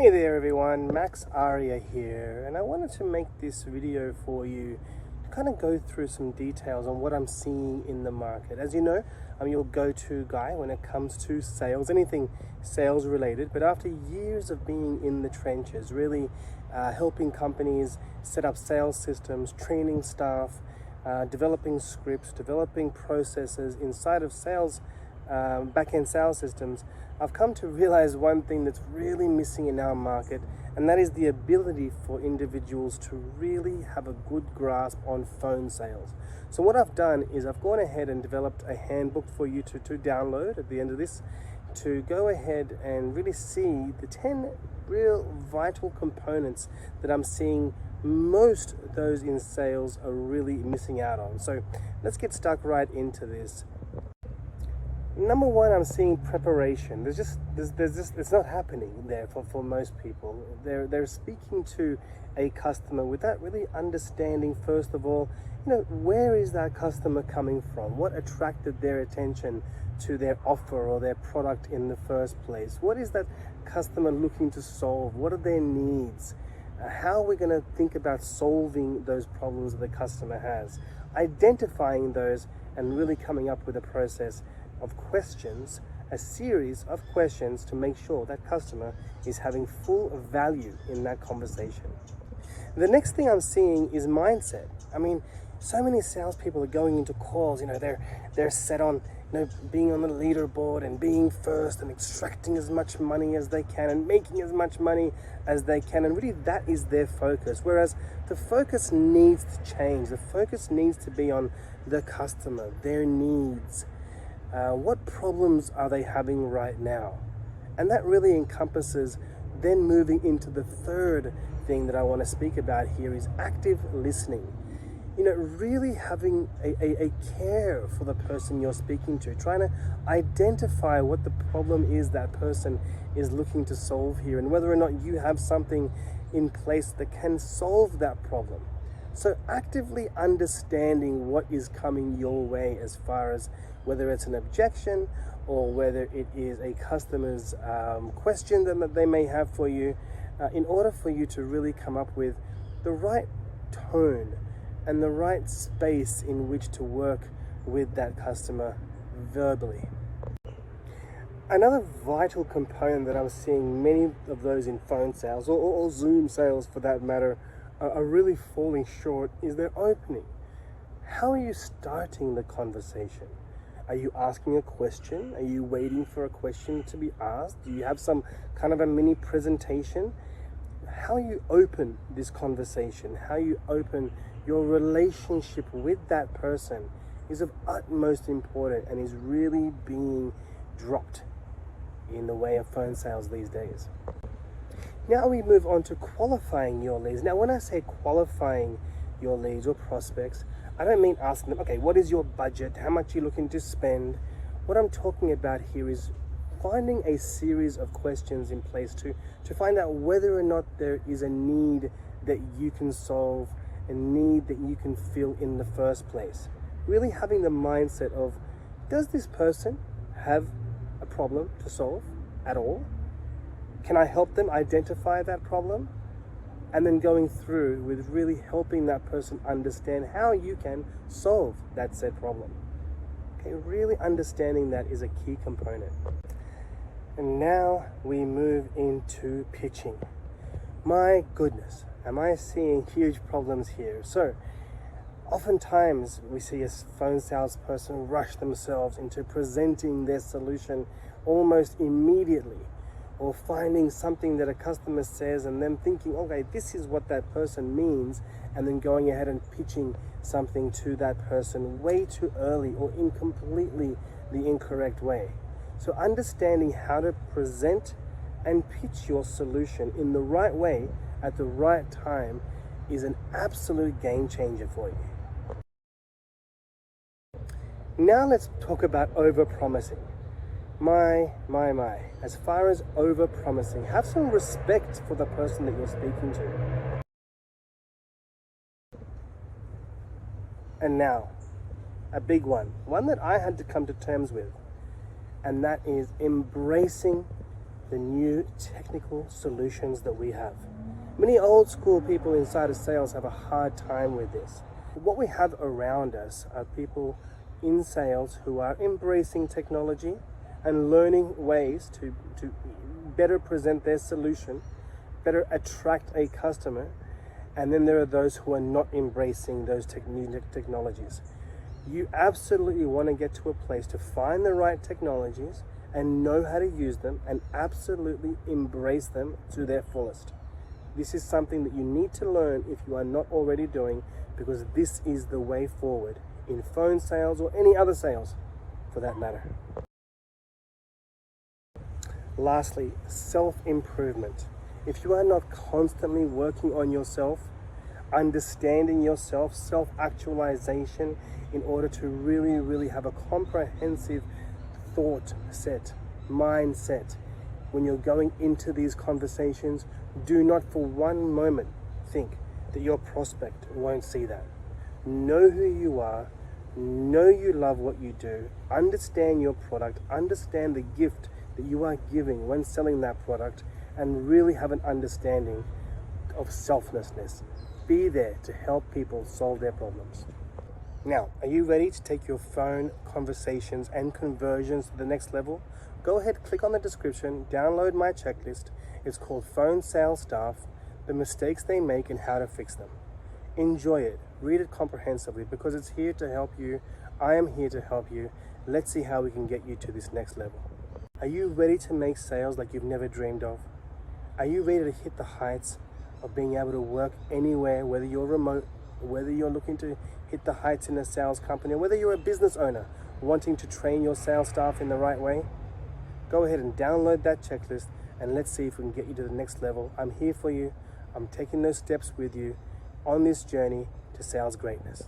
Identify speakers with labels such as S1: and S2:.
S1: Hey there everyone, Max Aria here, and I wanted to make this video for you to kind of go through some details on what I'm seeing in the market. As you know, I'm your go-to guy when it comes to sales, anything sales related, but after years of being in the trenches, really helping companies set up sales systems, training staff, developing scripts, developing processes inside of sales, back-end sales systems, I've come to realize one thing that's really missing in our market, and that is the ability for individuals to really have a good grasp on phone sales. So what I've done is I've gone ahead and developed a handbook for you to download at the end of this, to go ahead and really see the 10 real vital components that I'm seeing most those in sales are really missing out on. So let's get stuck right into this. Number one, I'm seeing preparation. There's just it's not happening there for most people. They're speaking to a customer without really understanding, first of all, where is that customer coming from? What attracted their attention to their offer or their product in the first place? What is that customer looking to solve? What are their needs? How are we going to think about solving those problems that the customer has? Identifying those and really coming up with a process of questions, a series of questions to make sure that customer is having full value in that conversation. The next thing I'm seeing is mindset. I mean, so many salespeople are going into calls, they're set on being on the leaderboard and being first and extracting as much money as they can and making as much money as they can, and really that is their focus. Whereas the focus needs to change. The focus needs to be on the customer, their needs. What problems are they having right now? And that really encompasses then moving into the third thing that I want to speak about here is active listening. Really having a care for the person you're speaking to, trying to identify what the problem is that person is looking to solve here and whether or not you have something in place that can solve that problem. So actively understanding what is coming your way as far as whether it's an objection or whether it is a customer's question that they may have for you, in order for you to really come up with the right tone and the right space in which to work with that customer verbally. Another vital component that I'm seeing many of those in phone sales or Zoom sales for that matter are really falling short is their opening. How are you starting the conversation? Are you asking a question? Are you waiting for a question to be asked? Do you have some kind of a mini presentation? How you open this conversation, how you open your relationship with that person is of utmost importance and is really being dropped in the way of phone sales these days. Now we move on to qualifying your leads. Now when I say qualifying your leads or prospects, I don't mean asking them, okay, what is your budget? How much are you looking to spend? What I'm talking about here is finding a series of questions in place to find out whether or not there is a need that you can solve, a need that you can fill in the first place. Really having the mindset of, does this person have a problem to solve at all? Can I help them identify that problem? And then going through with really helping that person understand how you can solve that said problem. Okay, really understanding that is a key component. And now we move into pitching. My goodness, am I seeing huge problems here? So, oftentimes we see a phone salesperson rush themselves into presenting their solution almost immediately, or finding something that a customer says and then thinking, okay, this is what that person means, and then going ahead and pitching something to that person way too early or in completely the incorrect way. So understanding how to present and pitch your solution in the right way at the right time is an absolute game changer for you. Now let's talk about over-promising. My. As far as over-promising, have some respect for the person that you're speaking to. And now, a big one that I had to come to terms with, and that is embracing the new technical solutions that we have. Many old school people inside of sales have a hard time with this. What we have around us are people in sales who are embracing technology and learning ways to better present their solution, better attract a customer. And then there are those who are not embracing those technologies. You absolutely want to get to a place to find the right technologies and know how to use them and absolutely embrace them to their fullest. This is something that you need to learn if you are not already doing, because this is the way forward in phone sales or any other sales for that matter. Lastly, self-improvement. If you are not constantly working on yourself, understanding yourself, self-actualization, in order to really have a comprehensive thought set, mindset, when you're going into these conversations, do not for one moment think that your prospect won't see that. Know who you are, know you love what you do, understand your product, understand the gift that you are giving when selling that product, and really have an understanding of selflessness. Be there to help people solve their problems. Now, are you ready to take your phone conversations and conversions to the next level? Go ahead, click on the description, download my checklist. It's called Phone Sales Staff, the mistakes they make and how to fix them. Enjoy it, read it comprehensively, because it's here to help you. I am here to help you. Let's see how we can get you to this next level. Are you ready to make sales like you've never dreamed of? Are you ready to hit the heights of being able to work anywhere, whether you're remote, whether you're looking to hit the heights in a sales company, or whether you're a business owner wanting to train your sales staff in the right way? Go ahead and download that checklist and let's see if we can get you to the next level. I'm here for you. I'm taking those steps with you on this journey to sales greatness.